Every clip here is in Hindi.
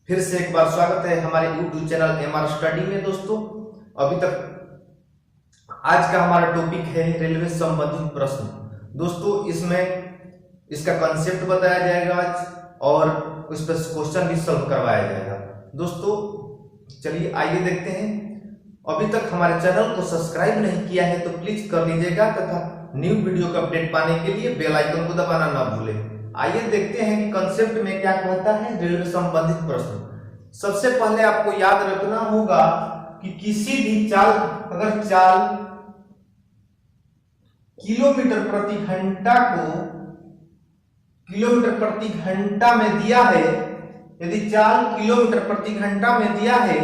फिर से एक बार स्वागत है हमारे YouTube चैनल MR स्टडी में। दोस्तों अभी तक आज का हमारा टॉपिक है रेलवे संबंधित प्रश्न। दोस्तों इसमें इसका कंसेप्ट बताया जाएगा आज और उस पर क्वेश्चन भी सॉल्व करवाया जाएगा। दोस्तों चलिए आइए देखते हैं। अभी तक हमारे चैनल को सब्सक्राइब नहीं किया है तो प्लीज कर लीजिएगा तथा न्यू वीडियो का अपडेट पाने के लिए बेल आइकन को दबाना ना भूलें। आइए देखते हैं कि कंसेप्ट में क्या कहता है रेलवे संबंधित प्रश्न। सबसे पहले आपको याद रखना होगा कि किसी भी चाल अगर चाल किलोमीटर प्रति घंटा को किलोमीटर प्रति घंटा में दिया है, यदि चाल किलोमीटर प्रति घंटा में दिया है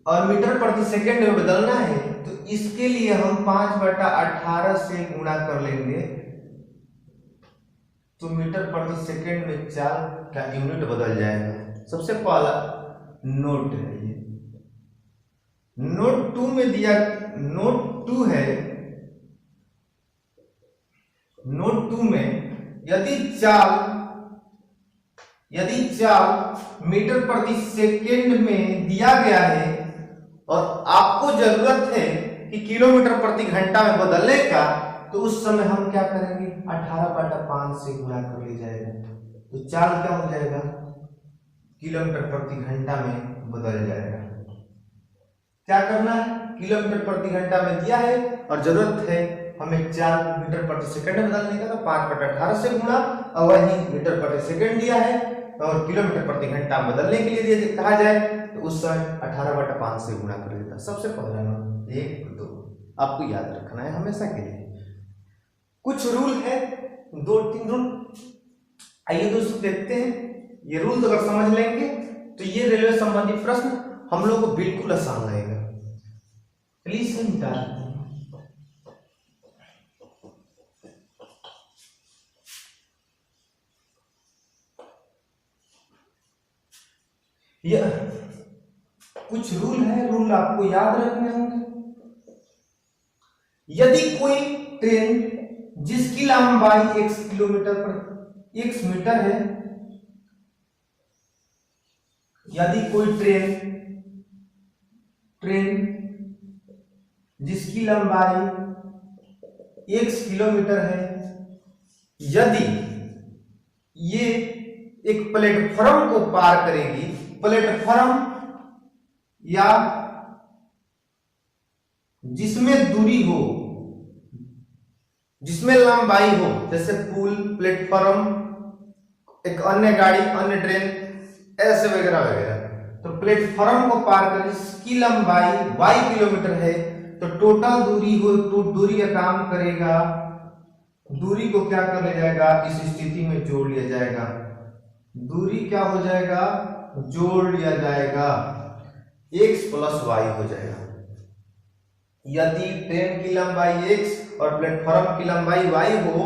और मीटर प्रति सेकंड में बदलना है तो इसके लिए हम 5/18 से गुणा कर लेंगे तो मीटर प्रति सेकंड में चाल का यूनिट बदल जाएगा। सबसे पहला नोट है, ये नोट 2 में दिया, नोट 2 है। नोट 2 में यदि चाल मीटर प्रति सेकंड में दिया गया है और आपको जरूरत है कि किलोमीटर प्रति घंटा में बदलने का, तो उस समय हम क्या करेंगे 18/5 से गुणा कर लिया जाएगा तो चाल क्या हो जाएगा किलोमीटर प्रति घंटा में बदल जाएगा। क्या करना है, किलोमीटर प्रति घंटा में दिया है और जरूरत है हमें चाल मीटर प्रति सेकंड में बदलने का, तो 5/18 से गुणा, और वही मीटर प्रति सेकंड दिया है और किलोमीटर प्रति घंटा बदलने के लिए दिया कहा जाए तो उस समय 18/5 से गुणा कर लेता। सबसे पहला नंबर 1 2 आपको याद रखना है हमेशा के लिए। कुछ रूल है, 2-3 रूल। आइए दोस्तों देखते हैं। ये रूल अगर समझ लेंगे तो ये रेलवे संबंधी प्रश्न हम लोग को बिल्कुल आसान लगेगा। प्लीज यह कुछ रूल है, रूल आपको याद रखने होंगे। यदि कोई ट्रेन जिसकी लंबाई x मीटर है, यदि कोई ट्रेन जिसकी लंबाई x किलोमीटर है, यदि ये एक प्लेटफॉर्म को पार करेगी, प्लेटफॉर्म या जिसमें दूरी हो, जिसमें लंबाई हो, जैसे पुल, प्लेटफॉर्म, एक अन्य गाड़ी, अन्य ट्रेन, ऐसे वगैरह वगैरह, तो प्लेटफॉर्म को पार कर इसकी लंबाई y किलोमीटर है तो टोटल दूरी हो, तो दूरी का काम करेगा, दूरी को क्या कर लिया जाएगा, इस स्थिति में जोड़ लिया जाएगा। दूरी क्या हो जाएगा, जोड़ लिया जाएगा, x + y हो जाएगा। यदि ट्रेन की लंबाई x और प्लेटफॉर्म की लंबाई y हो,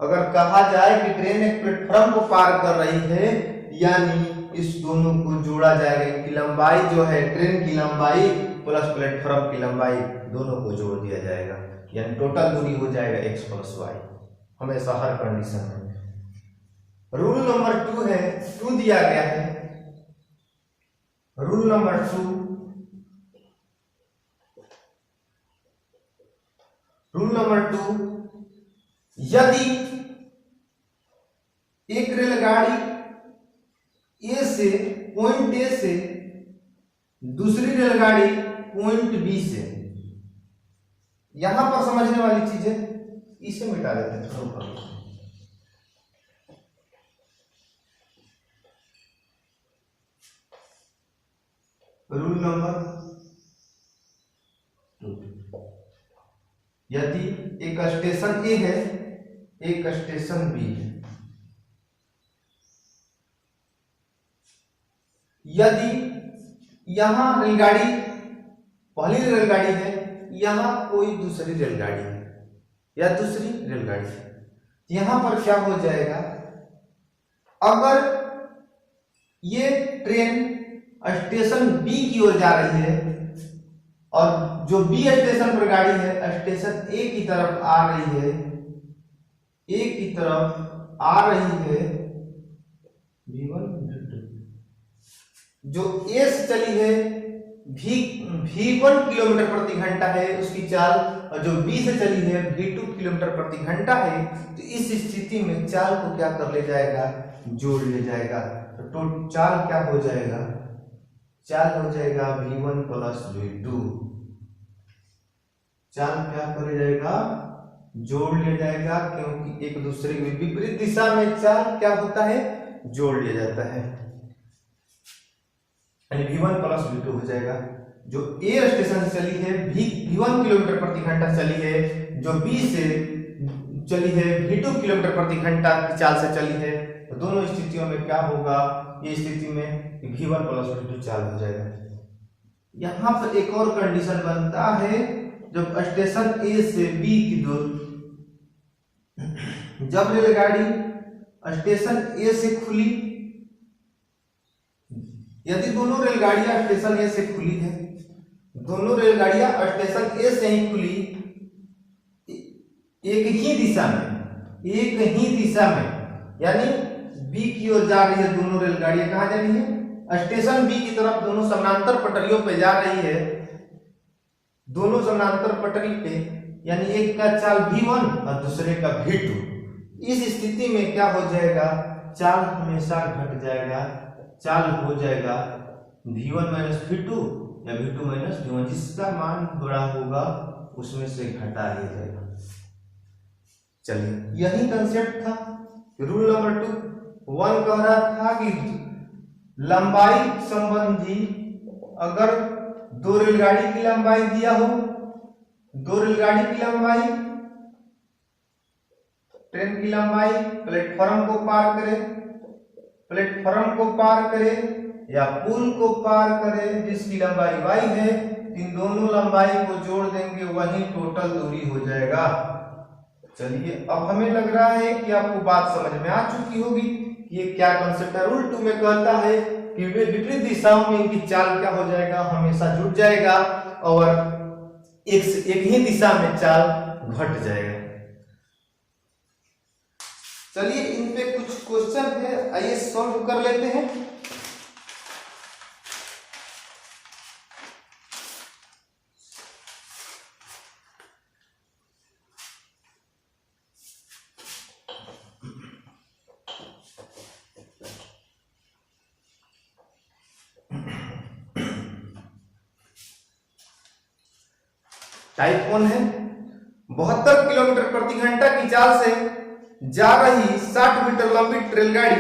अगर कहा जाए कि ट्रेन एक प्लेटफॉर्म को पार कर रही है, यानी इस दोनों को जोड़ा जाएगा। इनकी लंबाई जो है, ट्रेन की लंबाई प्लस प्लेटफॉर्म की लंबाई, दोनों को जोड़ दिया जाएगा, यानी टोटल दूरी हो जाएगा x + y, हमेशा हर कंडीशन में। रूल नंबर 2 है, 2 दिया गया है। रूल नंबर 2, यदि एक रेलगाड़ी पॉइंट ए से दूसरी रेलगाड़ी पॉइंट बी से, यहां पर समझने वाली चीज है, इसे मिटा देते हैं। रूल नंबर 2, यदि एक स्टेशन ए है, एक स्टेशन बी है, यदि यहां रेलगाड़ी पहली रेलगाड़ी है, यहां कोई दूसरी रेलगाड़ी है या दूसरी रेलगाड़ी है, यहां पर क्या हो जाएगा, अगर ये ट्रेन स्टेशन बी की ओर जा रही है और जो बी स्टेशन पर गाड़ी है स्टेशन ए की तरफ आ रही है, ए की तरफ आ रही है, V1 V2 जो ए से चली है v1 किलोमीटर प्रति घंटा है उसकी चाल, और जो बी से चली है v2 किलोमीटर प्रति घंटा है, तो इस स्थिति में चाल को क्या कर ले जाएगा, जोड़ ले जाएगा। तो चाल क्या हो जाएगा, चाल हो जाएगा v1 प्लस v2। चाल क्या कर ले जाएगा, जोड़ ले जाएगा, क्योंकि एक दूसरे के विपरीत दिशा में चाल क्या होता है, जोड़ लिया जाता है, यानी v1 प्लस v2 हो जाएगा। जो ए स्टेशन से चली है v1 किलोमीटर प्रति घंटा चली है, जो बी से चली है v2 किलोमीटर प्रति घंटा की चाल से चली है, तो दोनों स्थितियों में क्या होगा, ये स्थिति में v1 प्लस v2 चाल हो जाएगा। यहाँ पर एक और कंडीशन बनता है, जब स्टेशन ए से बी की दूर, जब रेलगाड़ी स्टेशन ए से खुली, यदि दोनों रेलगाड़ियां स्टेशन ए से खुली है, दोनों रेलगाड़ियां स्टेशन ए से ही खुली, एक ही दिशा में, यानी बी की ओर जा रही है, दोनों रेलगाड़ियां कहां जा रही है, स्टेशन बी की तरफ, दोनों समानांतर पटरियों पे जा रही है, दोनों समानांतर पटरी पे, यानी एक का चाल v1 और दूसरे का v2। इस स्थिति में क्या हो जाएगा, चाल हमेशा घट जाएगा, चाल हो जाएगा v1 माइनस v2 या v2 माइनस v1, जिसका मान बड़ा होगा उसमें से घटा लिया जाएगा। चलिए, यही कंसेप्ट था। रूल नंबर 1 कह रहा था कि लंबाई संबंधी, अगर दो रेलगाड़ी की लंबाई दिया हो, दो रेलगाड़ी की लंबाई, ट्रेन की लंबाई प्लेटफॉर्म को पार करे या पुल को पार करे, जिसकी लंबाई y है, इन दोनों लंबाई को जोड़ देंगे, वही टोटल दूरी हो जाएगा। चलिए, अब हमें लग रहा है कि आपको बात समझ में आ चुकी होगी ये क्या कंसेप्ट है। रूल 2 में कहता है कि विपरीत दिशाओं में इनकी चाल क्या हो जाएगा, हमेशा जुट जाएगा, और एक ही दिशा में चाल घट जाएगा। चलिए, इन पे कुछ क्वेश्चन है, आइए सॉल्व कर लेते हैं। टाइप 1 है, 72 किलोमीटर प्रति घंटा की चाल से जा रही 60 मीटर लंबी रेलगाड़ी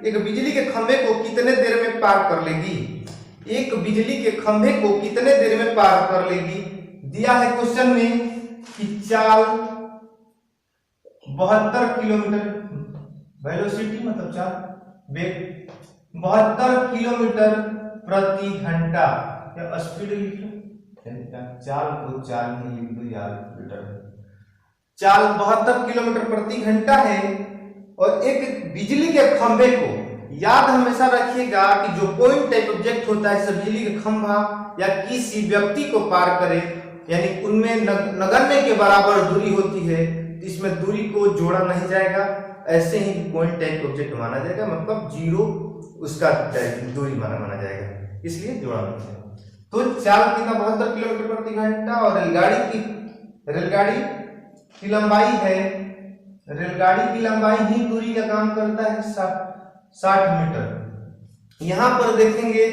एक बिजली के खंभे को कितने देर में पार कर लेगी। एक बिजली के खंभे को कितने देर में पार कर लेगी। दिया है क्वेश्चन में कि चाल 72 किलोमीटर, वेलोसिटी मतलब चाल, वेग 72 किलोमीटर प्रति घंटा, या स्पीड लिख लो, चाल को चाल में लिख दो यार बेटा। चाल 72 किलोमीटर प्रति घंटा है, और एक बिजली के खंभे को, याद हमेशा रखिएगा कि जो पॉइंट टाइप ऑब्जेक्ट होता है, बिजली का खंभा या किसी व्यक्ति को पार करे, यानी उनमें नगण्य के बराबर दूरी होती है, तो इसमें दूरी को जोड़ा नहीं जाएगा, ऐसे ही पॉइंट टाइप ऑब्जेक्ट माना जाएगा, मतलब जीरो उसका दूरी माना जाएगा, इसलिए जोड़ा नहीं जाएगा। तो चाल कितना, 72 किलोमीटर प्रति घंटा, और रेलगाड़ी की लंबाई है, रेलगाड़ी की लंबाई ही दूरी का काम करता है, 60 मीटर। यहां पर देखेंगे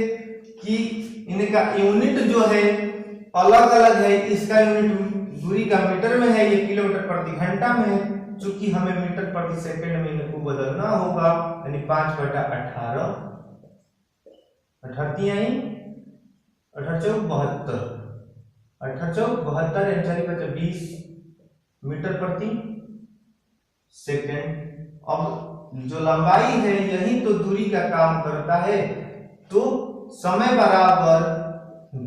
कि इनका यूनिट जो है अलग अलग है, इसका यूनिट दूरी का मीटर में है, ये किलोमीटर प्रति घंटा में है। चूंकि हमें मीटर प्रति सेकंड में इनको बदलना होगा, यानी 5/18, 18 आई 18 72 यानी 20 मीटर प्रति सेकंड। अब जो लंबाई है यही तो दूरी का काम करता है, तो समय बराबर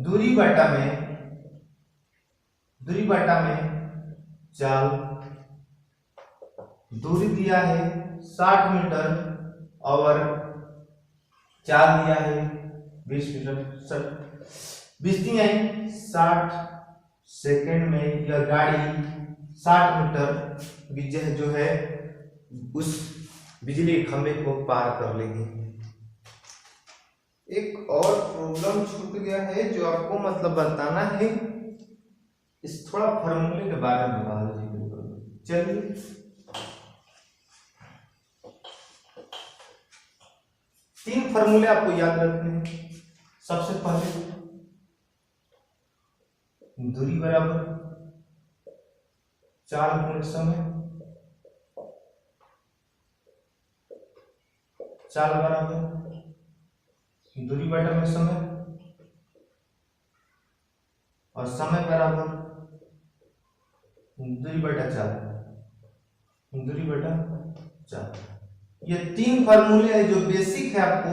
दूरी बटा में चाल। दूरी दिया है 60 मीटर और चाल दिया है 20 मीटर, 60 सेकंड में यह गाड़ी 60 मीटर जो है उस बिजली के खंभे को पार कर लेगी। एक और प्रॉब्लम छूट गया है जो आपको मतलब बताना है, इस थोड़ा फॉर्मूले के बारे में बता दीजिए। चलिए तीन फॉर्मूले आपको याद रखने हैं। सबसे पहले दूरी बराबर चाल गुणित समय, चाल बराबर दूरी बटा में समय, और समय बराबर दूरी बटा चाल, दूरी बटा चाल। ये तीन फॉर्मूले है जो बेसिक है, आपको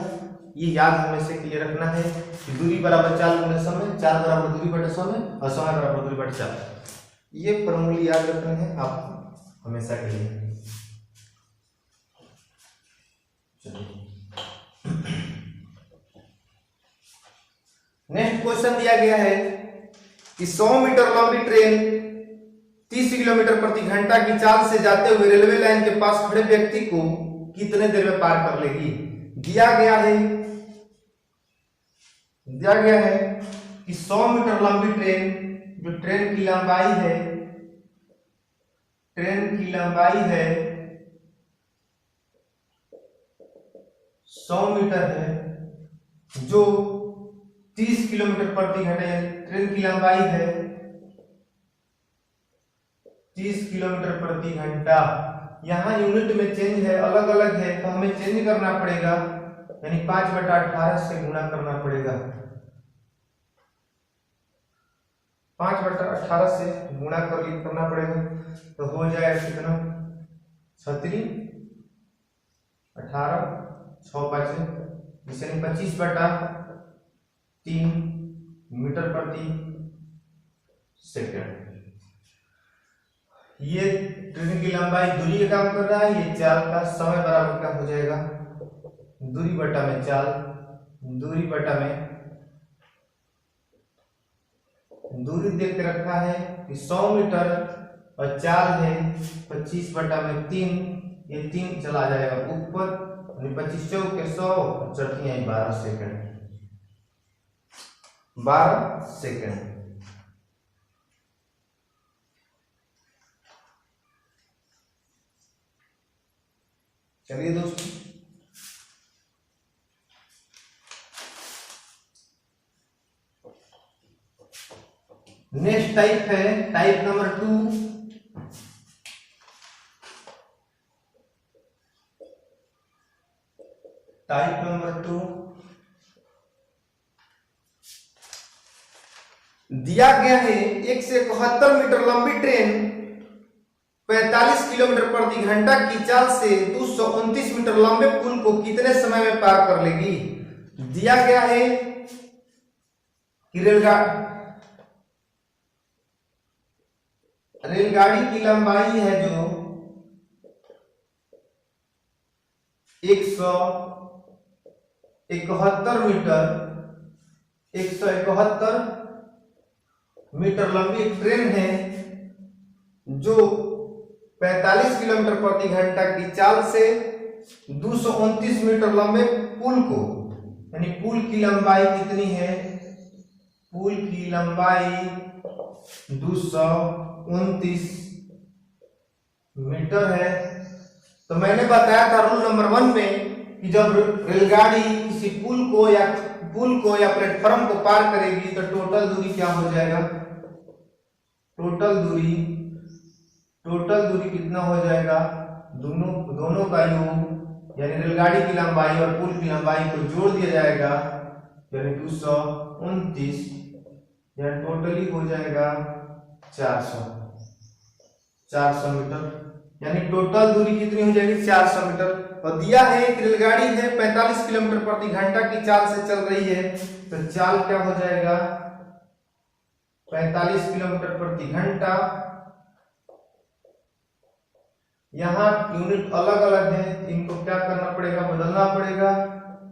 ये याद हमेशा क्लियर रखना है कि दूरी बराबर चाल गुणित समय, चाल बराबर दूरी बटा समय, और समय बराबर दूरी बटा चाल। ये फॉर्मूले याद रखने हैं आपको हमेशा के लिए। नेक्स्ट क्वेश्चन दिया गया है कि 100 मीटर लंबी ट्रेन 30 किलोमीटर प्रति घंटा की चाल से जाते हुए रेलवे लाइन के पास खड़े व्यक्ति को कितने देर में पार कर लेगी। दिया गया है कि 100 मीटर लंबी ट्रेन, जो ट्रेन की लंबाई है 100 मीटर है, जो 30 किलोमीटर प्रति घंटा, ट्रेन की लंबाई है 30 किलोमीटर प्रति घंटा। यहाँ यूनिट में चेंज है, अलग अलग है, तो हमें चेंज करना पड़ेगा, यानी 5/18 से गुणा करना पड़ेगा। 5/18 से गुणा करना पड़ेगा, तो हो जाएगा कितना 36, 18, 6 5 यानी 25/3 मीटर प्रति सेकंड। ये ट्रेन की लंबाई दूरी का काम कर रहा है, ये चाल का समय बराबर क्या हो जाएगा दूरी बटा में चाल, दूरी बटा में दूरी देख के रखा है कि 100 मीटर और चाल है 25/3, ये 3 चला जाएगा ऊपर, 25 चौके 100 और चौथी है 12 सेकंड, 12 सेकंड। चलिए दोस्तों, नेक्स्ट टाइप है टाइप नंबर 2। टाइप नंबर 2 दिया गया है 171 मीटर लंबी ट्रेन 45 किलोमीटर प्रति घंटा की चाल से 229 मीटर लंबे पुल को कितने समय में पार कर लेगी। दिया गया है कि रेलगाड़ी की लंबाई है जो 171 मीटर लंबी एक ट्रेन है जो 45 किलोमीटर प्रति घंटा की चाल से 229 मीटर लंबे पुल को, यानी पुल की लंबाई कितनी है, पुल की लंबाई 229 मीटर है। तो मैंने बताया था रूल नंबर 1 में कि जब रेलगाड़ी किसी पुल को या प्लेटफॉर्म को पार करेगी तो टोटल दूरी क्या हो जाएगा, टोटल दूरी कितना हो जाएगा, दोनों का योग, यानी रेलगाड़ी की लंबाई और पुल की लंबाई को जोड़ दिया जाएगा, यानी 229, यानी टोटली हो जाएगा 400 मीटर, यानी टोटल दूरी कितनी हो जाएगी 400 मीटर। और दिया है कि रेलगाड़ी है 45 किलोमीटर प्रति घंटा की चाल से चल रही है, तो चाल क्या हो जाएगा 45 किलोमीटर प्रति घंटा। यहाँ यूनिट अलग अलग है, इनको क्या करना पड़ेगा, बदलना पड़ेगा,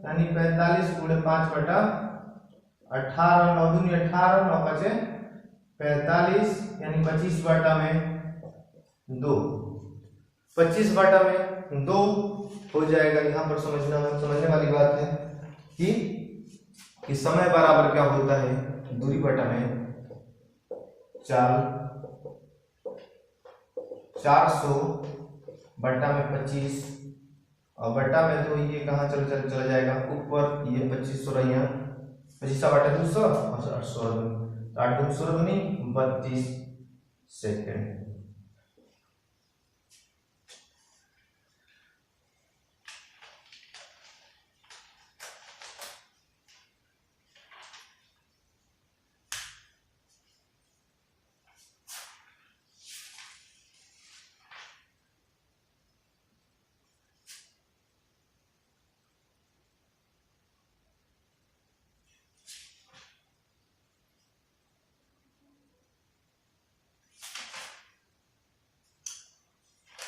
यानी 45 गुणे 5/18, 9 दूनी 18, 9 5 45, यानी 25/2, 25/2 हो जाएगा। यहाँ पर समझने वाली बात है कि कि समय बराबर क्या होता है, दूरी बटा में चाल, 400 बटा में 25 और बटा में तो ये कहाँ चला जाएगा ऊपर, ये 2500 रही, 25 बटा 200 और 800 8 200 दूनी 32 सेकेंड।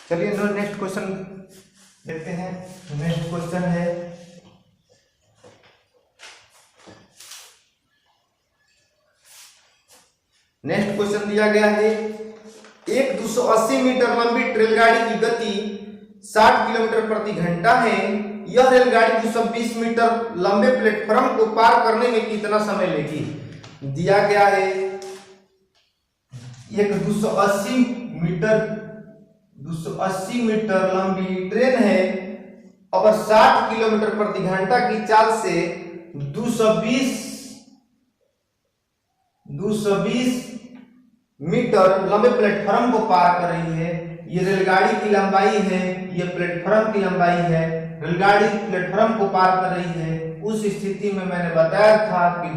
चलिए नेक्स्ट क्वेश्चन देखते हैं। नेक्स्ट क्वेश्चन है दिया गया है एक 280 मीटर लंबी रेलगाड़ी की गति 60 किलोमीटर प्रति घंटा है। यह रेलगाड़ी 220 मीटर लंबे प्लेटफॉर्म को पार करने में कितना समय लेगी। दिया गया है एक 280 मीटर लंबी ट्रेन है और 60 किलोमीटर प्रति घंटा की चाल से 220 मीटर लंबे प्लेटफॉर्म को पार कर रही है। ये रेलगाड़ी की लंबाई है, ये प्लेटफॉर्म की लंबाई है। रेलगाड़ी प्लेटफॉर्म को पार कर रही है। उस स्थिति में मैंने बताया था कि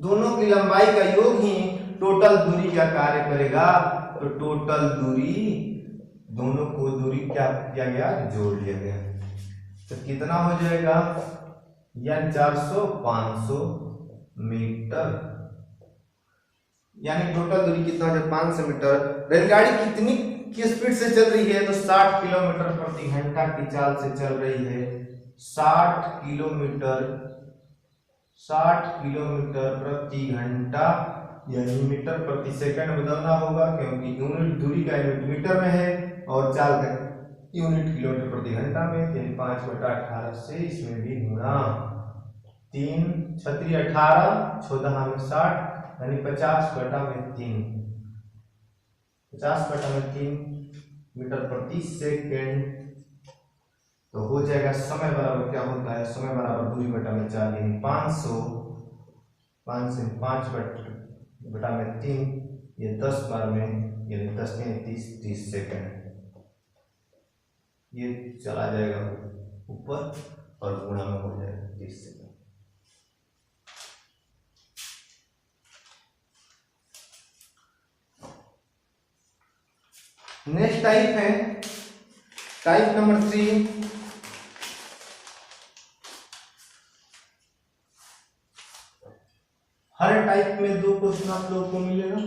दोनों की लंबाई का योग ही टोटल दूरी का कार्य करेगा। तो टोटल दूरी, दोनों को दूरी क्या किया गया, जोड़ लिया गया। तो कितना हो जाएगा, यानी 400 500 मीटर, यानी टोटल दूरी कितना हो जाएगा 500 मीटर। रेलगाड़ी कितनी की स्पीड से चल रही है, तो 60 किलोमीटर प्रति घंटा की चाल से चल रही है। 60 किलोमीटर प्रति घंटा, यानी मीटर प्रति सेकंड बदलना होगा क्योंकि यूनिट दूरी का यूनिट मीटर में है और चाल का यूनिट किलोमीटर प्रति घंटा में। यानी 5/18 से इसमें भी गुणा 3 छत्री 18 14 में 60, यानी 50/3 मीटर प्रति सेकंड। तो हो जाएगा समय बराबर क्या होता है, समय बराबर दूरी बटा में 4, यानी 5 से 5/3, ये 10 बार में, यानी 10 में 30 सेकंड। ये चला जाएगा ऊपर और गुणा में हो जाएगा 30 सेकंड। नेक्स्ट टाइप है टाइप नंबर 3। हर टाइप में 2 क्वेश्चन आप लोगों को मिलेगा,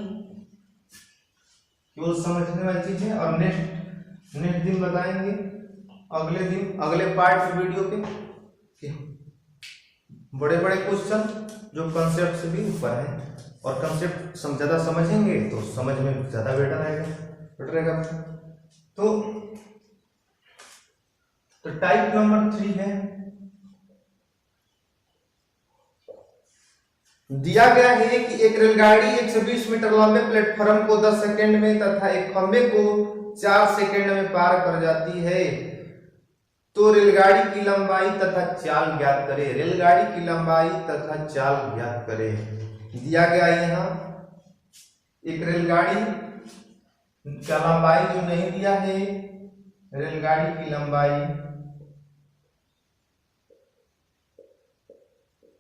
केवल समझने वाली चीज है। और नेक्स्ट दिन बताएंगे, अगले पार्ट वीडियो के बड़े क्वेश्चन जो कंसेप्ट से भी ऊपर है। और कंसेप्ट ज्यादा समझेंगे तो समझ में ज्यादा बेटर रहेगा। तो टाइप नंबर 3 है, दिया गया है कि एक रेलगाड़ी 120 मीटर लंबे प्लेटफॉर्म को 10 सेकंड में तथा एक खंबे को 4 सेकंड में पार कर जाती है। तो रेलगाड़ी की लंबाई तथा चाल ज्ञात करें। रेलगाड़ी की लंबाई तथा चाल ज्ञात करें। दिया गया यहाँ एक रेलगाड़ी का लंबाई जो नहीं दिया है, रेलगाड़ी की लंबाई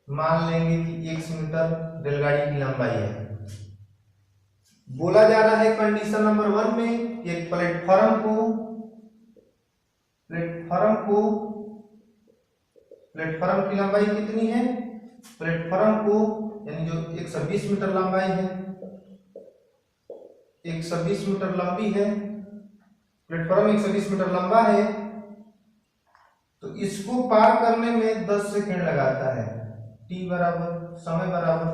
मान लेंगे कि 1 मीटर रेलगाड़ी की लंबाई है। बोला जा रहा है कंडीशन नंबर 1 में एक प्लेटफॉर्म की लंबाई कितनी है, प्लेटफॉर्म को यानी जो 120 मीटर लंबाई है, 120 मीटर लंबी है, प्लेटफॉर्म 120 मीटर लंबा है। तो इसको पार करने में 10 सेकंड लगाता है। टी बराबर समय बराबर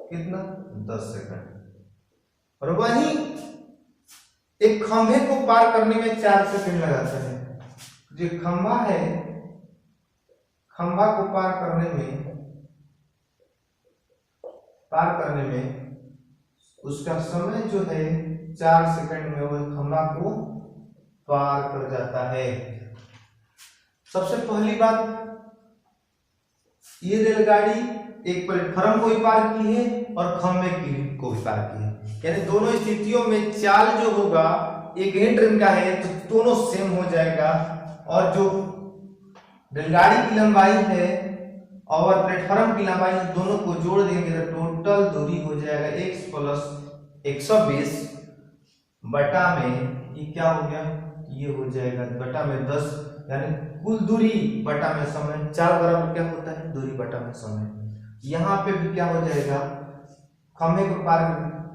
कितना, 10 सेकंड। और वही एक खंभे को पार करने में 4 सेकंड लगाता है। जो खंभा है, खंभा को पार करने में उसका समय जो है 4 सेकंड में वो खंभा को पार कर जाता है। सबसे पहली बात, ये रेलगाड़ी एक प्लेटफॉर्म को भी पार की है और खंभे को भी पार की है, यानी दोनों स्थितियों में चाल जो होगा एक ही ट्रेन का है तो दोनों सेम हो जाएगा। और जो रेलगाड़ी की लंबाई है और प्लेटफॉर्म की लंबाई दोनों को जोड़ देंगे तो टोटल दूरी हो जाएगा x प्लस 120 बटा में ये क्या हो गया, ये हो जाएगा बटा में 10, यानी कुल दूरी बटा में समय। चाल बराबर क्या होता है, दूरी बटा में समय। यहाँ पे भी क्या हो जाएगा, खंभे को पार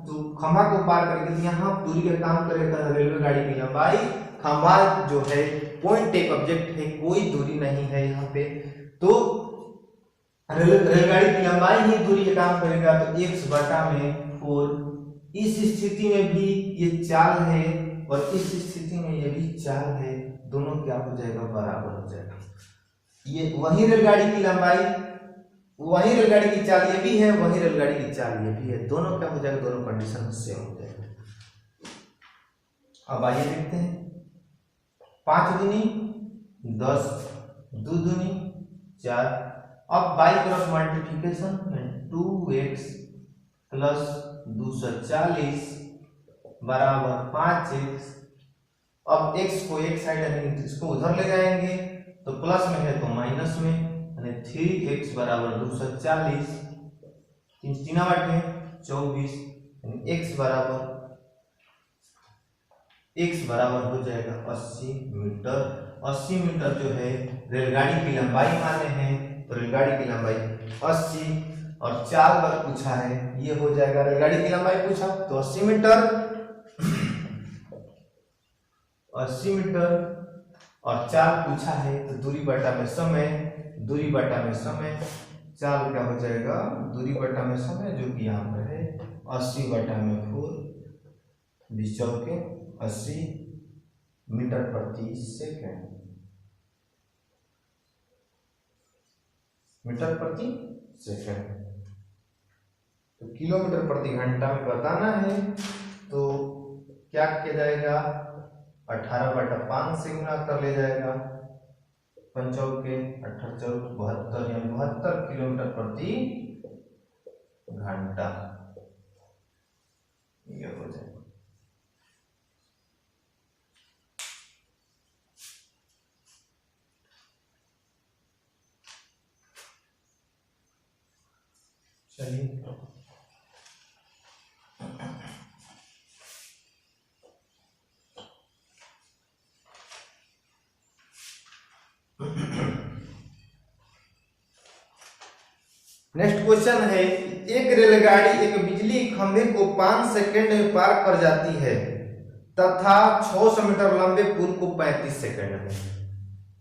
तो खंभा को पार करेंगे तो यहाँ दूरी का काम करेगा रेलवे गाड़ी की लंबाई। खंभा जो है पॉइंट एक ऑब्जेक्ट है, कोई दूरी नहीं है यहाँ पे, तो रेलगाड़ी की लंबाई ही दूरी का काम करेगा तो x बटा में 4। इस स्थिति में भी ये चाल है और इस स्थिति में ये भी चाल है, दोनों क्या हो जाएगा, बराबर हो जाएगा। ये वही रेलगाड़ी की लंबाई, वही रेलगाड़ी की चाल ये भी है, वही रेलगाड़ी की चाल ये भी है, दोनों क्या हो जाएगा, दोनों कंडीशन सेम हो जाएगा। अब आइए देखते हैं, 5 दूनी 10, 2 दूनी 4। अब by cross multiplication 2x plus 240 बराबर 5x। अब x को एक साइड इसको उधर ले जाएंगे तो प्लस में है तो माइनस में, यानी 3x बराबर 240, 3 बटे 24, यानी x बराबर हो जाएगा 80 मीटर। 80 मीटर जो है रेलगाड़ी की लंबाई माने हैं तो रेलगाड़ी की लंबाई 80 और चाल बार पूछा है, ये हो जाएगा रेलगाड़ी की लंबाई पूछा तो 80 मीटर, 80 मीटर और चाल पूछा है तो दूरी बटा में समय, दूरी बटा में समय, चाल क्या हो जाएगा, दूरी बटा में समय जो कि यहाँ पर है 80 बटा में 4, 20 चौके 80 मीटर प्रति सेकंड, मीटर प्रति सेकंड। तो किलोमीटर प्रति घंटा में बताना है तो क्या किया जाएगा, 18 बटा 5 से गुना कर ले जाएगा, 5 चौके 18 चौक 72, यानी 72 किलोमीटर प्रति घंटा ये हो जाएगा। चलिए नेक्स्ट क्वेश्चन है, एक रेलगाड़ी एक बिजली खंभे को 5 सेकंड में पार कर जाती है तथा 600 मीटर लंबे पुल को 35 सेकंड में,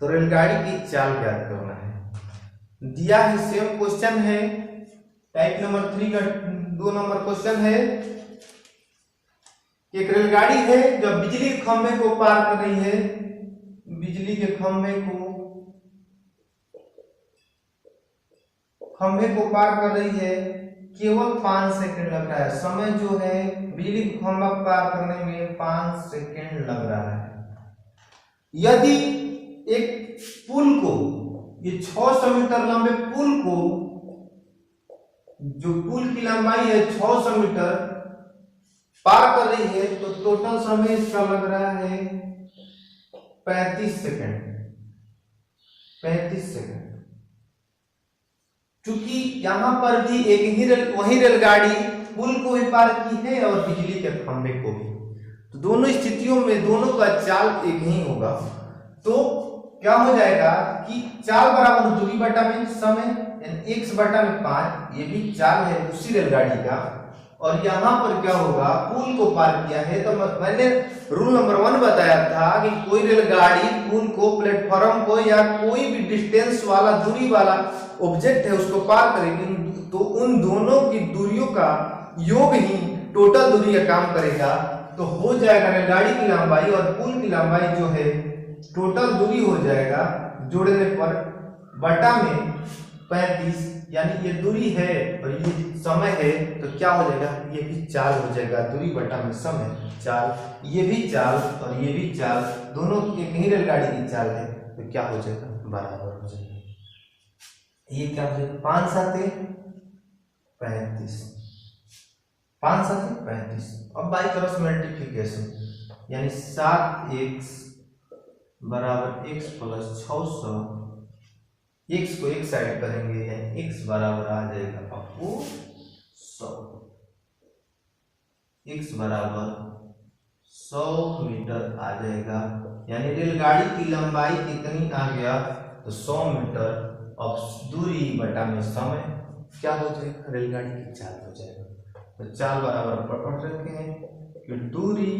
तो रेलगाड़ी की चाल ज्ञात करना है। दिया है सेम क्वेश्चन है, टाइप नंबर 3 का 2 नंबर क्वेश्चन है। एक रेलगाड़ी है जो बिजली के खंभे को पार कर रही है, बिजली के खंभे को पार कर रही है, केवल 5 सेकंड लग रहा है। समय जो है बिजली का खंभा पार करने में 5 सेकंड लग रहा है। यदि एक पुल को, ये 600 मीटर लंबे पुल को, जो पुल की लंबाई है 600 मीटर पार कर रही है तो टोटल समय इसका लग रहा है 35 सेकंड, 35 सेकंड। क्योंकि यहां पर भी वही रेलगाड़ी पुल को भी पार की है और बिजली के खंभे को भी, तो दोनों स्थितियों में दोनों का चाल एक ही होगा। तो क्या हो जाएगा कि चाल बराबर दूरी बटा में समय, यानी x बटा में 5, ये भी चाल है उसी रेलगाड़ी का, और यहाँ पर क्या होगा, पुल को पार किया है। तो मैंने रूल नंबर 1 बताया था कि कोई रेलगाड़ी पुल को, प्लेटफॉर्म को या कोई भी डिस्टेंस वाला, दूरी वाला ऑब्जेक्ट है उसको पार करेगी तो उन दोनों की दूरियों का योग ही टोटल दूरी का काम करेगा। तो हो जाएगा रेलगाड़ी की लंबाई और पुल की लंबाई जो है टोटल दूरी हो जाएगा, जोड़ने पर बटा में 35, यानी ये दूरी है और ये समय है, तो क्या हो जाएगा, ये भी चाल हो जाएगा। दूरी बटा में समय चाल, ये भी चाल और ये भी चाल, दोनों एक ही रेलगाड़ी की चाल है, तो क्या हो जाएगा, बराबर हो जाएगा। ये क्या हो जाएगा, 5 7 35, 5 7 35। अब बाई क्रॉस मल्टीप्लीकेशन, यानी 7x बराबर x प्लस 600, x को एक साइड करेंगे, यानी x बराबर आ जाएगा आपको 100, x बराबर 100 मीटर आ जाएगा। यानी रेलगाड़ी की लंबाई कितनी आ गया, तो 100 मीटर। अब दूरी बटा में समय क्या हो जाएगा, रेलगाड़ी की चाल हो जाएगा। तो चाल बराबर पढ़ रखे हैं कि दूरी,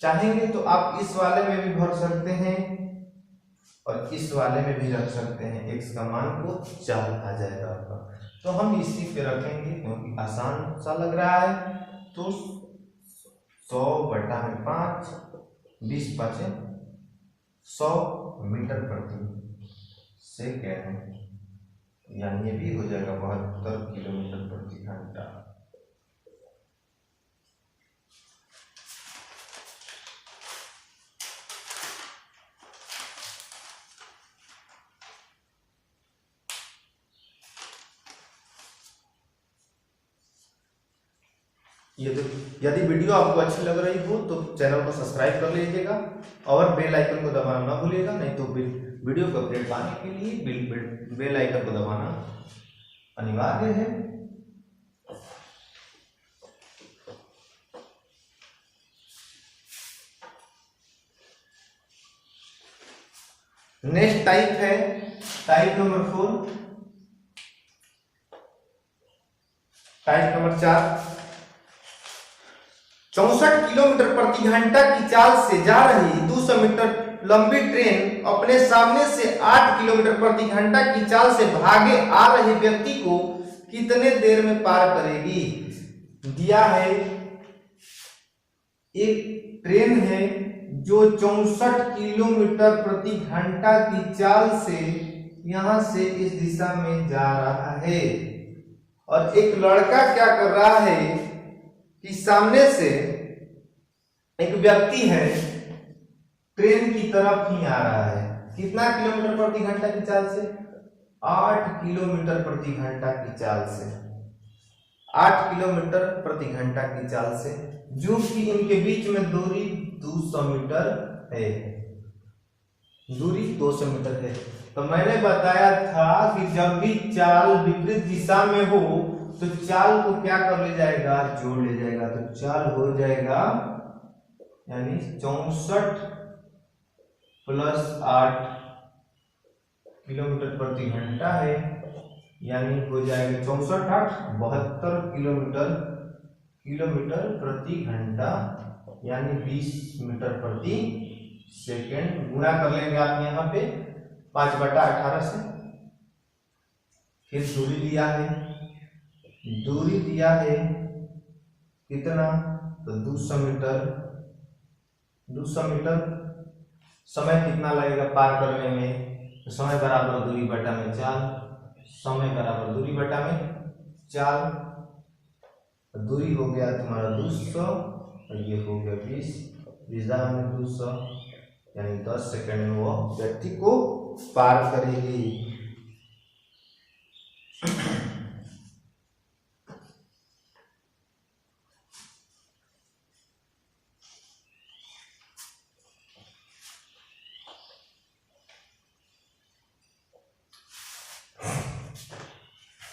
चाहेंगे तो आप इस वाले में भी भर सकते हैं और इस वाले में भी रख सकते हैं, x का मान को चाल आ जाएगा आपका। तो हम इसी पे रखेंगे क्योंकि आसान सा लग रहा है। तो 100 बटा में 5, 20 5 100 मीटर प्रति सेकेंड, यानी ये भी हो जाएगा 72 किलोमीटर प्रति घंटा। यदि वीडियो आपको अच्छी लग रही हो तो चैनल को सब्सक्राइब कर लीजिएगा और बेल आइकन को दबाना ना भूलिएगा, नहीं तो वीडियो को अपडेट पाने के लिए बेल आइकन को दबाना अनिवार्य है। नेक्स्ट टाइप है type number 4, type number 4। 64 kilometre प्रति घंटा की चाल से जा रही 200 मीटर लंबी ट्रेन अपने सामने से 8 किलोमीटर प्रति घंटा की चाल से भागे आ रहे व्यक्ति को कितने देर में पार करेगी। दिया है एक ट्रेन है जो 64 किलोमीटर प्रति घंटा की चाल से यहां से इस दिशा में जा रहा है, और एक लड़का क्या कर रहा है कि सामने से एक व्यक्ति है ट्रेन की तरफ ही आ रहा है। कितना किलोमीटर प्रति घंटा की चाल से, 8 किलोमीटर प्रति घंटा की चाल से, 8 किलोमीटर प्रति घंटा की चाल से, जो कि इनके बीच में दूरी 200 मीटर है, दूरी 200 मीटर है। तो मैंने बताया था कि जब भी चाल विपरीत दिशा में हो तो चाल को क्या कर ले जाएगा, जोड़ ले जाएगा। तो चाल हो जाएगा यानी 64 प्लस 8 किलोमीटर प्रति घंटा है, यानी हो जाएगा 64 8 72 किलोमीटर प्रति घंटा, यानी 20 मीटर प्रति सेकेंड। गुणा कर लेंगे आप यहाँ पे 5/18 से। फिर दूरी दिया है, दूरी दिया है कितना, तो 200 मीटर, 200 मीटर। समय कितना लगेगा पार करने में, तो समय बराबर दूरी बटा में चाल, समय बराबर दूरी बटा में चाल। दूरी हो गया तुम्हारा 200 और ये हो गया 20 में 200, यानी 10 सेकंड में वो व्यक्ति को पार करेगी।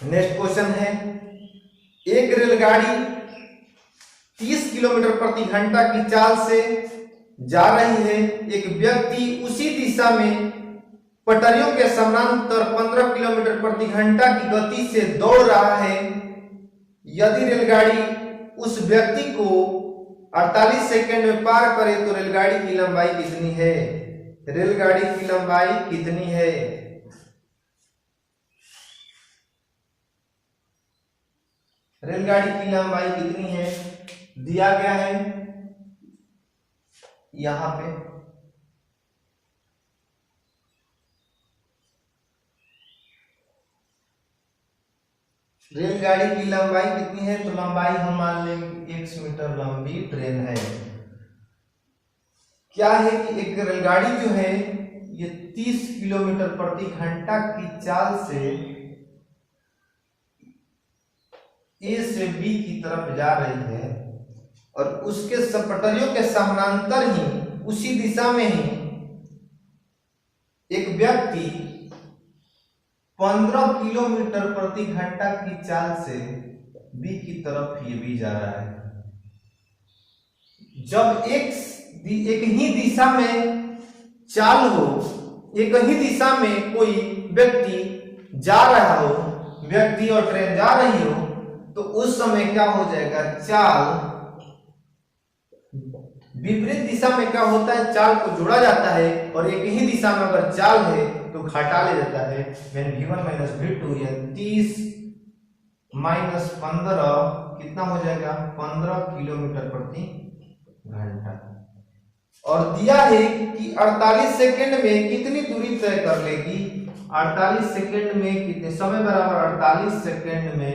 नेक्स्ट क्वेश्चन है, एक रेलगाड़ी 30 किलोमीटर प्रति घंटा की चाल से जा रही है। एक व्यक्ति उसी दिशा में पटरियों के समांतर 15 किलोमीटर प्रति घंटा की गति से दौड़ रहा है। यदि रेलगाड़ी उस व्यक्ति को 48 सेकंड में पार करे तो रेलगाड़ी की लंबाई कितनी है। रेलगाड़ी की लंबाई कितनी है, रेलगाड़ी की लंबाई कितनी है, दिया गया है यहां पे। रेलगाड़ी की लंबाई कितनी है? तो लंबाई हम मान लेंगे 1 मीटर लंबी ट्रेन है। क्या है कि एक रेलगाड़ी जो है ये 30 किलोमीटर प्रति घंटा की चाल से ए से बी की तरफ जा रही है और उसके पटरियों के समानांतर ही उसी दिशा में ही एक व्यक्ति 15 किलोमीटर प्रति घंटा की चाल से बी की तरफ ये भी जा रहा है। जब एक ही दिशा में चाल हो, एक ही दिशा में कोई व्यक्ति जा रहा हो, व्यक्ति और ट्रेन जा रही हो, तो उस समय क्या हो जाएगा? चाल विपरीत दिशा में क्या होता है? चाल को जोड़ा जाता है और एक ही दिशा में अगर चाल है तो घटा ले जाता है। v1 माइनस v2 या 30 माइनस 15 कितना हो जाएगा? 15 किलोमीटर प्रति घंटा। और दिया है कि 48 सेकंड में कितनी दूरी तय कर लेगी? 48 सेकंड में कितने समय बराबर 48 सेकंड में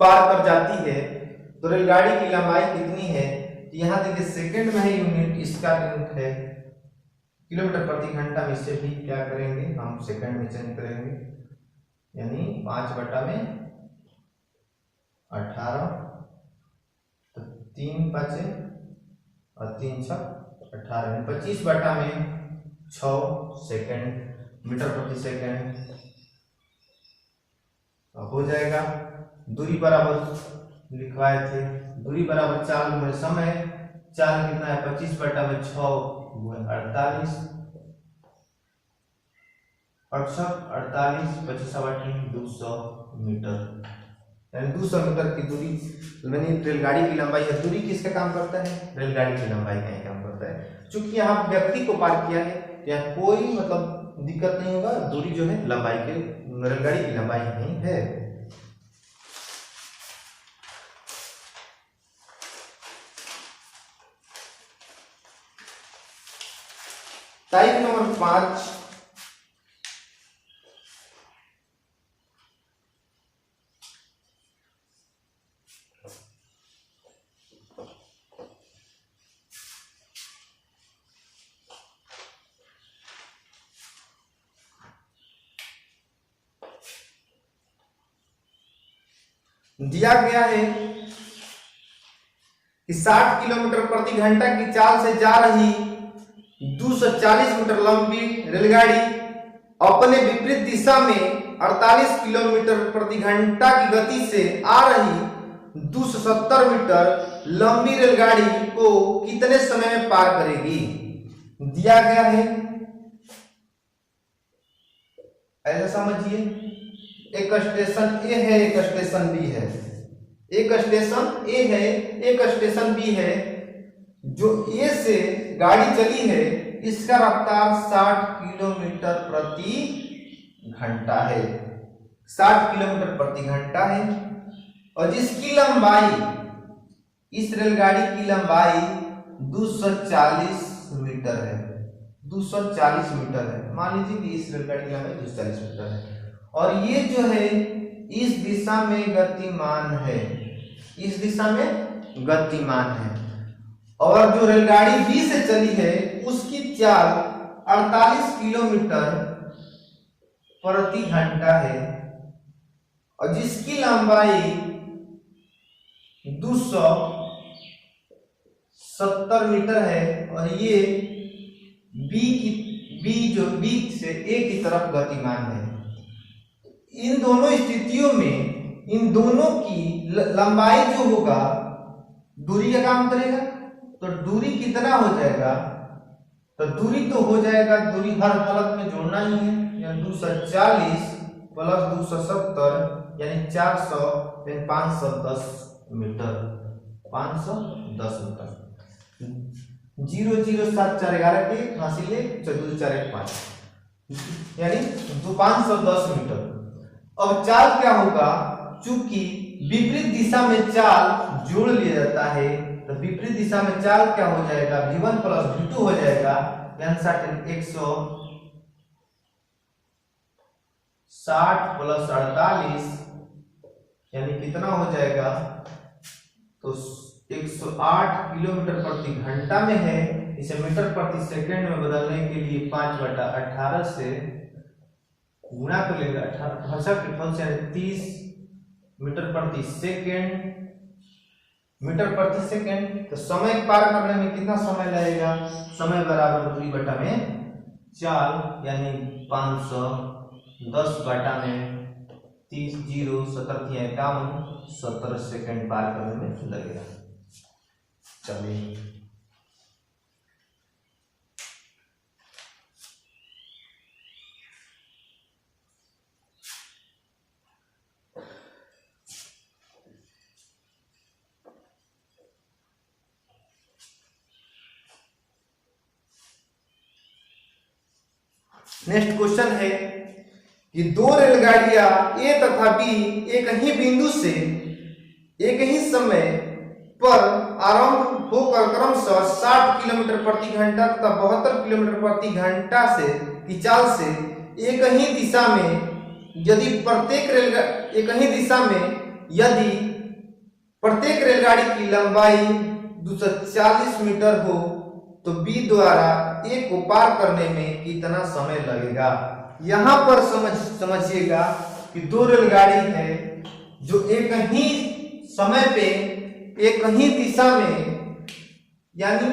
पार कर जाती है। तो रेलगाड़ी की लंबाई कितनी है? यहाँ देखिए सेकंड में है यूनिट, इसका यूनिट है किलोमीटर प्रति घंटा में। इससे भी क्या करेंगे हम? सेकंड में चेंज करेंगे, यानी 5/18 तो 3 5 और 3 6 18 25/6 सेकंड मीटर प्रति सेकंड हो जाएगा। दूरी बराबर लिखवाए थे, दूरी बराबर चाल में समय, चाल कितना है? 25/6 48 200 मीटर, यानी 200 मीटर की दूरी यानी रेलगाड़ी की लंबाई है। दूरी किसका काम करता है? रेलगाड़ी की लंबाई का ही काम करता है। चूंकि यहाँ व्यक्ति को पार किया है, यहाँ कोई मतलब दिक्कत नहीं होगा। दूरी जो है लंबाई के रेलगाड़ी की लंबाई नहीं है। टाइप नंबर 5, दिया गया है कि 60 किलोमीटर प्रति घंटा की चाल से जा रही 240 मीटर लंबी रेलगाड़ी अपने विपरीत दिशा में 48 किलोमीटर प्रति घंटा की गति से आ रही 270 मीटर लंबी रेलगाड़ी को कितने समय में पार करेगी? दिया गया है, ऐसा समझिए। एक स्टेशन ए है, एक स्टेशन बी है, एक स्टेशन ए है, एक स्टेशन बी है। जो ए से गाड़ी चली है इसका रफ्तार 60 किलोमीटर प्रति घंटा है, 60 किलोमीटर प्रति घंटा है। और जिसकी लंबाई, इस रेलगाड़ी की लंबाई 240 मीटर है, 240 मीटर है। मान लीजिए कि इस रेलगाड़ी की लंबाई 240 मीटर है और ये जो है इस दिशा में गतिमान है, इस दिशा में गतिमान है। और जो रेलगाड़ी बी से चली है उसकी चाल 48 किलोमीटर प्रति घंटा है और जिसकी लंबाई 270 मीटर है। और ये बी से ए की तरफ गतिमान है। इन दोनों स्थितियों में इन दोनों की लंबाई जो होगा दूरी का काम करेगा। तो दूरी कितना हो जाएगा? तो दूरी तो हो जाएगा, दूरी हर हालत में जोड़ना ही है, यानी 240 प्लस 270 यानी 400 यानी 510 मीटर, 510 मीटर। 0 0 7 4 11 के हासिल 14 4 1 5 यानी 510 मीटर। अब चाल क्या होगा? चूंकि विपरीत दिशा में चाल जोड़ लिया जाता है तो विपरीत दिशा में चाल क्या हो जाएगा? v1 प्लस v2 हो जाएगा, यानी 100 60 प्लस 48 यानी कितना हो जाएगा, तो 108 किलोमीटर प्रति घंटा में है। इसे मीटर प्रति सेकंड में बदलने के लिए 5/18 से गुणा कर लेंगे। 18 भाषा के फल से 30 मीटर प्रति सेकंड, मीटर प्रति सेकंड। तो समय पार करने में कितना समय लगेगा, समय बराबर दूरी बटा में चाल, यानी 510 बटा में 30, 0 17 51, 17 सेकंड पार करने में लगेगा। चलिए नेक्स्ट क्वेश्चन है कि दो रेलगाड़ियां ए तथा बी एक ही बिंदु से एक ही समय पर आरंभ होकर क्रमशः 60 किलोमीटर प्रति घंटा तथा 72 किलोमीटर प्रति घंटा से की चाल से एक ही दिशा में यदि प्रत्येक रेलगाड़ी की लंबाई 240 मीटर हो तो बी द्वारा ए को पार करने में कितना समय लगेगा। यहां पर समझिएगा कि दो रेलगाड़ी है जो एक ही समय पे एक ही दिशा में, यानी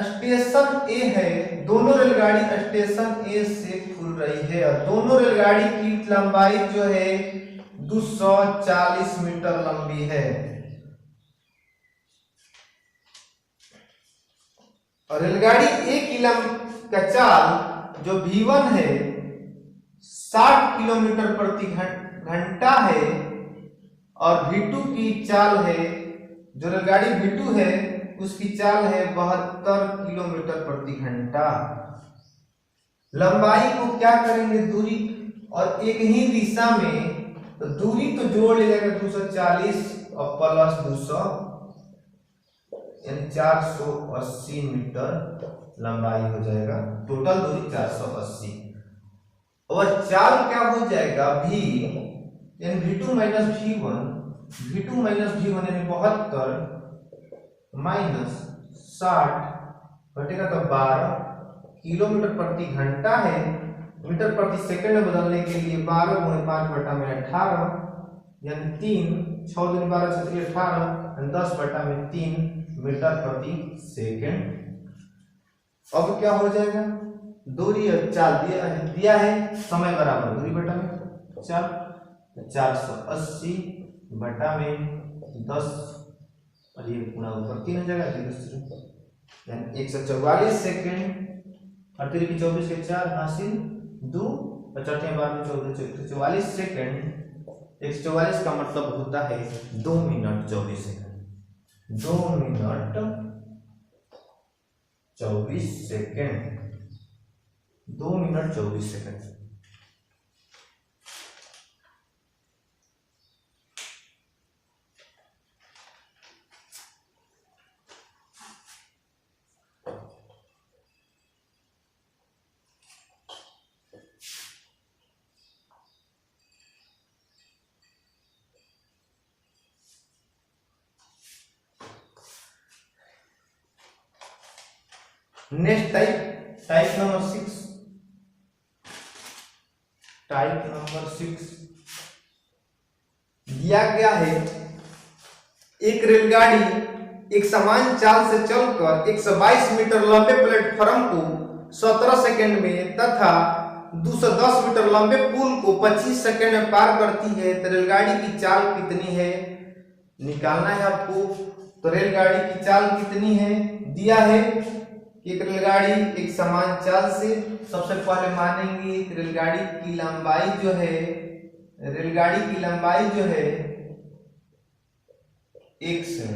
स्टेशन ए है, दोनों रेलगाड़ी स्टेशन ए से खुल रही है और दोनों रेलगाड़ी की लंबाई जो है 240 मीटर लंबी है और रेलगाड़ी ए की का चाल जो v1 है 60 किलोमीटर प्रति घंटा है और v2 की चाल है, जो रेलगाड़ी v2 है उसकी चाल है 72 किलोमीटर प्रति घंटा। लंबाई को क्या करेंगे, दूरी, और एक ही दिशा में, तो दूरी तो जोड़ लेगा 240 और प्लस 200 यानी 480 मीटर लंबाई हो जाएगा, टोटल दूरी 480। और चाल क्या हो जाएगा, v यानी v2 minus v1, v2 minus v1 यानी 72 माइनस 60 घटेगा तो 12 किलोमीटर प्रति घंटा है। मीटर प्रति सेकंड में बदलने के लिए 12 गुणे 5 बटा में 18 यानी 3, 6 दूनी 12 6 18 10 बटा में 3 मीटर प्रति सेकंड। अब क्या हो जाएगा, दूरी और चाल दिया है, समय बराबर दूरी बटा में चाल, 480 बटा में 10 और ये गुणा ऊपर 3 हो जाएगा, यानी 144 सेकंड और 3 की 24 के 4 हासिल 2 और 4 12 14 44 सेकंड। 144 का मतलब होता है 2 minute 24 second, 2 minute 24 second, 2 minute 24 second. Next type number 6, type number 6 दिया गया है एक रेलगाड़ी एक समान चाल से चलकर 122 मीटर लंबे प्लेटफॉर्म को 17 सेकंड में तथा 210 मीटर लंबे पुल को 25 सेकंड में पार करती है, तो रेलगाड़ी की चाल कितनी है निकालना है आपको। तो रेलगाड़ी की चाल कितनी है, दिया है एक रेलगाड़ी एक समान चाल से, सबसे पहले मानेंगे रेलगाड़ी की लंबाई जो है, रेलगाड़ी की लंबाई जो है x है,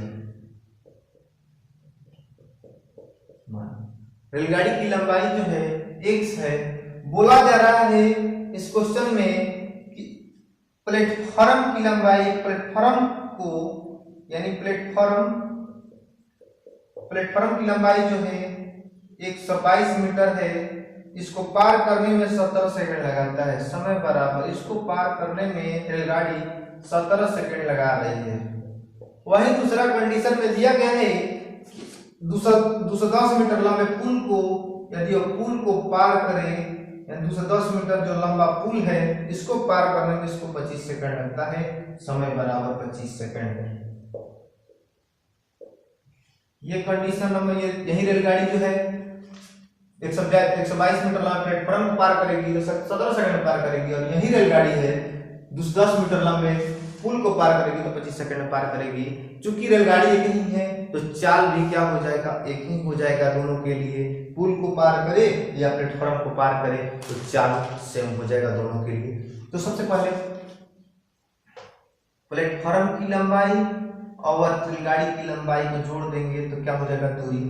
रेलगाड़ी की लंबाई जो है x है। बोला जा रहा है इस क्वेश्चन में कि प्लेटफॉर्म की लंबाई, प्लेटफॉर्म को यानी प्लेटफॉर्म की लंबाई जो है 122 मीटर है। इसको पार करने में 17 सेकंड लगाता है, समय बराबर इसको पार करने में रेलगाड़ी 17 सेकंड लगा रही है। वहीं दूसरा कंडीशन में दिया गया है 210 मीटर लंबे पुल को, यदि वो पुल को पार करे, 210 मीटर जो लंबा पुल है इसको पार करने में इसको 25 सेकंड लगता है, समय बराबर 25 सेकंड है। ये कंडीशन नंबर, ये यही रेलगाड़ी जो है 122 मीटर लंबे प्लेटफॉर्म को पार करेगी तो 17 सेकंड में पार करेगी, और यही रेलगाड़ी है 10 मीटर लंबे पुल को पार करेगी तो 25 सेकंड में पार करेगी। चूंकि रेलगाड़ी एक ही है तो चाल भी क्या हो जाएगा, एक ही हो जाएगा दोनों के लिए। पुल को पार करे या प्लेटफॉर्म को पार करे तो चाल सेम हो जाएगा दोनों के लिए। तो सबसे पहले प्लेटफॉर्म की लंबाई और रेलगाड़ी की लंबाई को जोड़ देंगे तो क्या हो जाएगा, दूरी,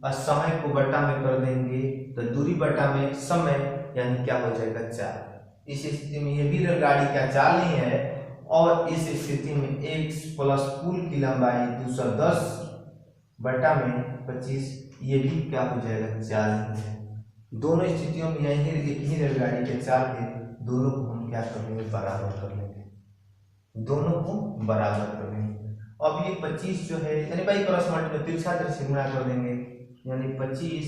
और समय को बटा में कर देंगे तो दूरी बटा में समय, यानी क्या हो जाएगा, चाल। इस स्थिति में ये भी रेलगाड़ी का चाल नहीं है, और इस स्थिति में x प्लस पुल की लंबाई 210 बटा में 25, ये भी क्या हो जाएगा, चाल है। दोनों स्थितियों में यही एक ही रेलगाड़ी के चाल है, दोनों को हम क्या कर लेंगे, बराबर कर लेंगे, दोनों को बराबर कर लेंगे। अब ये 25 जो है, यानी भाई क्रॉस मल्टीप्लाई तिरछा तिरछे गुणा कर देंगे, यानी 25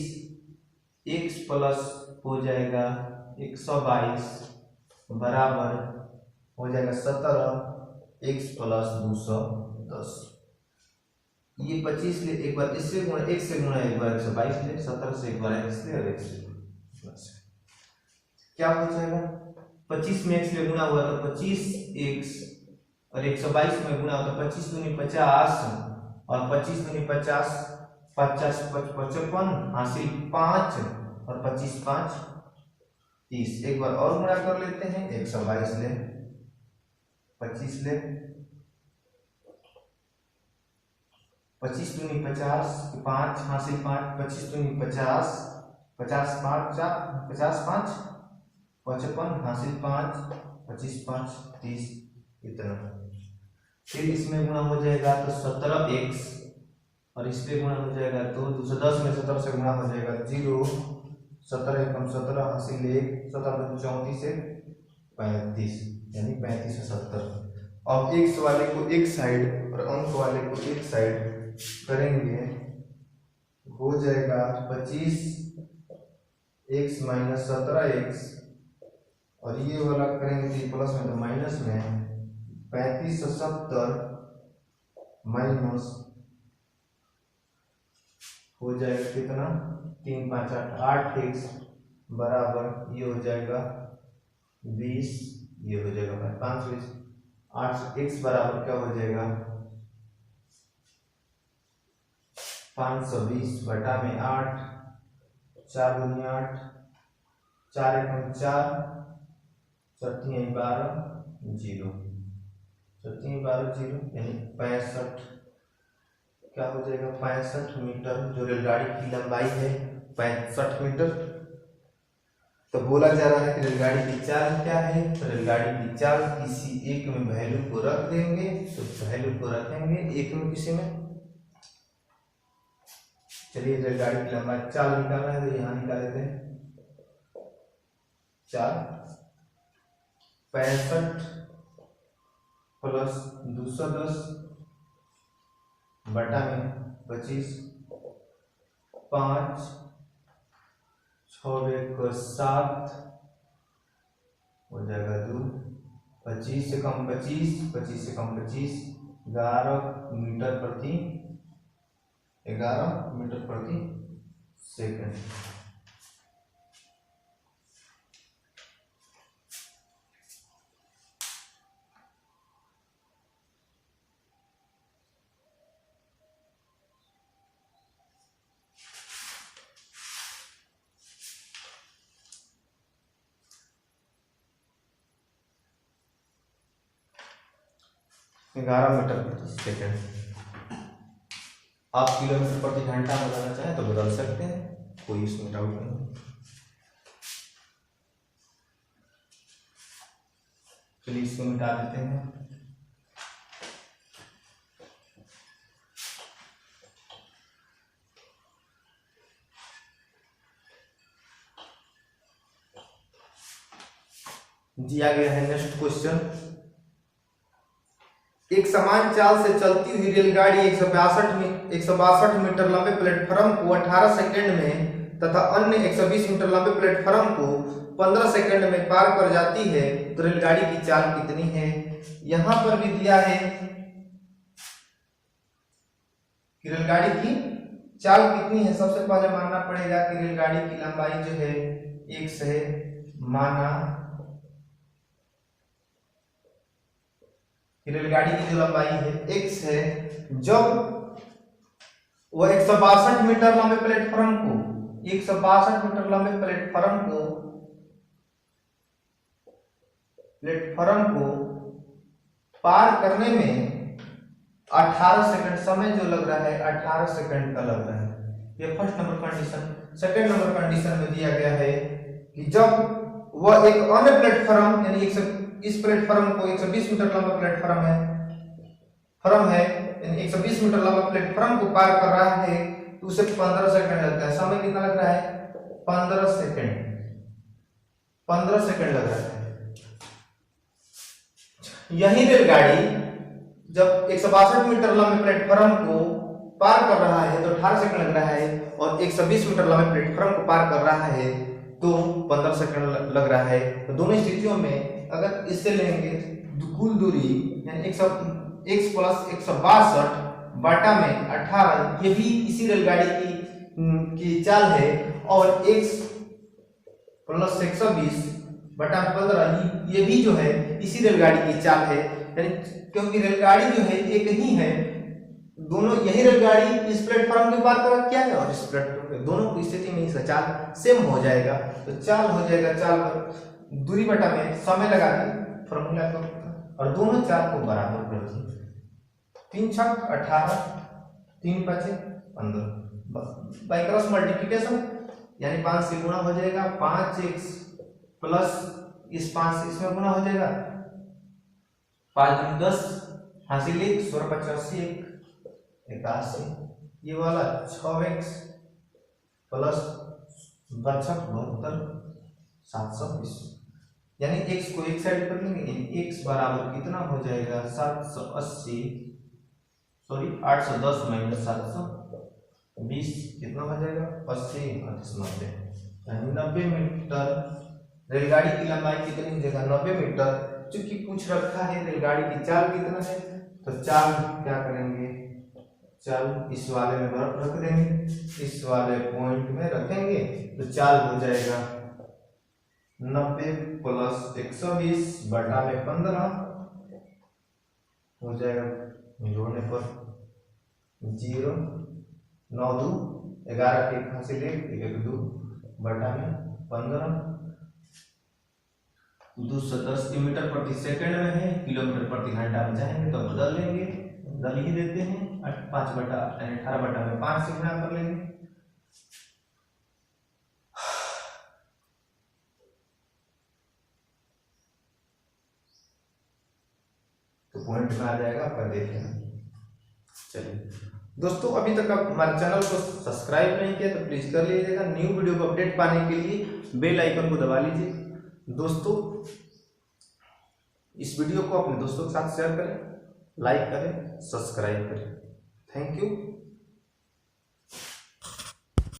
x प्लस हो जाएगा 122 बराबर हो जाएगा 17 x प्लस 210। ये 25 ले एक बार इससे गुणा, एक से गुणा एक बार 122 ले, 17 से एक बार x ले और x प्लस क्या हो जाएगा, 25 में x ले गुणा हुआ तो 25x, और 122 में गुणा हुआ तो 25 दूनी 50 और 25 दूनी 50, 50 55 हासिल 5 और 25 5 30। एक बार और गुणा कर लेते हैं, 122 ले 25 ले, 25 दूनी 50, 5 हासिल 5, 25 दूनी 50, 50 5 50 5 55 हासिल 5, 25 5 30, इतना। फिर इसमें गुणा हो जाएगा तो 17x, और इस पे गुणा हो जाएगा तो 210 में 17 से गुणा हो जाएगा 0, 17 एकम 17 हासिल 1, 17 34 से 35, यानी 35 से 70। अब x वाले को एक साइड और अंक वाले को एक साइड करेंगे, हो जाएगा 25 x माइनस 17x, और ये वाला करेंगे प्लस में तो माइनस में 35 से 70 माइनस हो जाएगा कितना, 3 5 8 8x बराबर ये हो जाएगा 20, ये हो जाएगा 5 20, 8 x बराबर क्या हो जाएगा 520 बटा में 8, 4 दूनी 8, 4 एकम 4, 7 12 0, 7 12 0, यानी 65, क्या हो जाएगा 65 मीटर, जो रेलगाड़ी की लंबाई है 65 मीटर। तो बोला जा रहा है कि रेलगाड़ी की चाल क्या है, तो रेलगाड़ी की चाल किसी एक में वैल्यू को रख देंगे, तो वैल्यू को रखेंगे एक में किसी में। चलिए रेलगाड़ी की लंबाई चाल निकालना है तो यहाँ निकाल देते हैं, चाल 65 प्लस 210 बटा में 25, 5 6 1 7 हो जाएगा 2, 25 से कम 25, 25 से कम 25, 11 मीटर प्रति 11 मीटर प्रति सेकंड। ग्यारह मीटर प्रति सेकंड। आप किलोमीटर प्रति घंटा बदलना चाहें तो बदल सकते हैं, कोई इसमें डाउट नहीं। चलिए इसको मिटा देते हैं। दिया गया है नेक्स्ट क्वेश्चन, एक समान चाल से चलती हुई रेलगाड़ी 162 मीटर लंबे प्लेटफॉर्म को 18 सेकंड में तथा अन्य 120 मीटर लंबे प्लेटफॉर्म को 15 सेकंड में पार कर जाती है तो रेलगाड़ी की चाल कितनी है। यहां पर भी दिया है कि रेलगाड़ी की चाल कितनी है। सबसे पहले मानना पड़ेगा कि रेलगाड़ी की लंबाई जो है x है, माना रेलगाड़ी की जो लंबाई है x है, जब वह 162 मीटर लंबे प्लेटफॉर्म को 162 मीटर लंबे प्लेटफॉर्म को पार करने में 18 सेकंड समय जो लग रहा है 18 सेकंड का लग रहा है। ये first number condition. Second number condition में दिया गया है कि जब वह एक अन्य प्लेटफॉर्म यानी इस प्लेटफॉर्म को 120 मीटर लंबा प्लेटफॉर्म है यानी 120 मीटर लंबा प्लेटफॉर्म को पार कर रहा है तो उसे 15 सेकंड लगता है। समय कितना लग रहा है? 15 सेकंड लग रहा है। यही रेलगाड़ी जब 162 मीटर लंबे प्लेटफॉर्म को पार कर रहा है तो 18 सेकंड लग रहा है और 120 मीटर लंबे प्लेटफॉर्म को पार कर रहा है तो 15 सेकंड लग रहा है। तो दोनों स्थितियों में अगर इससे लेंगे कुल दूरी यानी x प्लस 162 बटा में 18, ये भी इसी रेलगाड़ी की चाल है और x प्लस 120 बटा 15 ये भी जो है इसी रेलगाड़ी की चाल है। यानी क्योंकि रेलगाड़ी जो है एक ही है, दोनों यही रेलगाड़ी इस प्लेटफॉर्म के पार कर क्या है और इस प्लेटफॉर्म पे, दोनों की स्थिति में इसका चाल सेम हो जाएगा। तो चाल हो जाएगा, चाल पर दूरी बटा में समय लगा के फॉर्मूला को और दोनों चाल को बराबर कर दिए। 3 छक 18, 3 5 15 बाय क्रॉस मल्टीप्लिकेशन यानी 5 से गुणा हो जाएगा। 5x प्लस इस 5 से इसमें गुणा हो जाएगा। 5 दूनी 10 हासिल 1 16 85 81, ये वाला 6x प्लस 72 720 यानी x को एक साइड कर लेंगे, x बराबर कितना हो जाएगा 780 सॉरी 810 माइनस 720 कितना हो जाएगा 80 90 यानी 90 मीटर रेलगाड़ी की लंबाई कितनी हो जाएगा 90 मीटर। चूंकि पूछ रखा है रेलगाड़ी की चाल कितना है तो चाल क्या करेंगे, चाल इस वाले में बर्फ रख देंगे, इस वाले पॉइंट में रखेंगे तो चाल हो जाएगा 90 प्लस 120 बटा में 15 हो जाएगा, जोड़ने पर 0 9 2 11 के हासिल 1 2 बटा में 15 210 मीटर प्रति सेकंड में है, किलोमीटर प्रति घंटा में चाहेंगे तो बदल लेंगे, बदल ही देते हैं। 5 बटा 18 बटा में 5 से गुणा कर लेंगे। तो पॉइंट में आ जाएगा आपका, देखें। चलिए दोस्तों, अभी तक आप हमारे चैनल को सब्सक्राइब नहीं किया तो प्लीज कर लीजिएगा। न्यू वीडियो को अपडेट पाने के लिए बेल आइकन को दबा लीजिए। दोस्तों, इस वीडियो को अपने दोस्तों के साथ शेयर करें, लाइक करें, सब्सक्राइब करें। Thank you.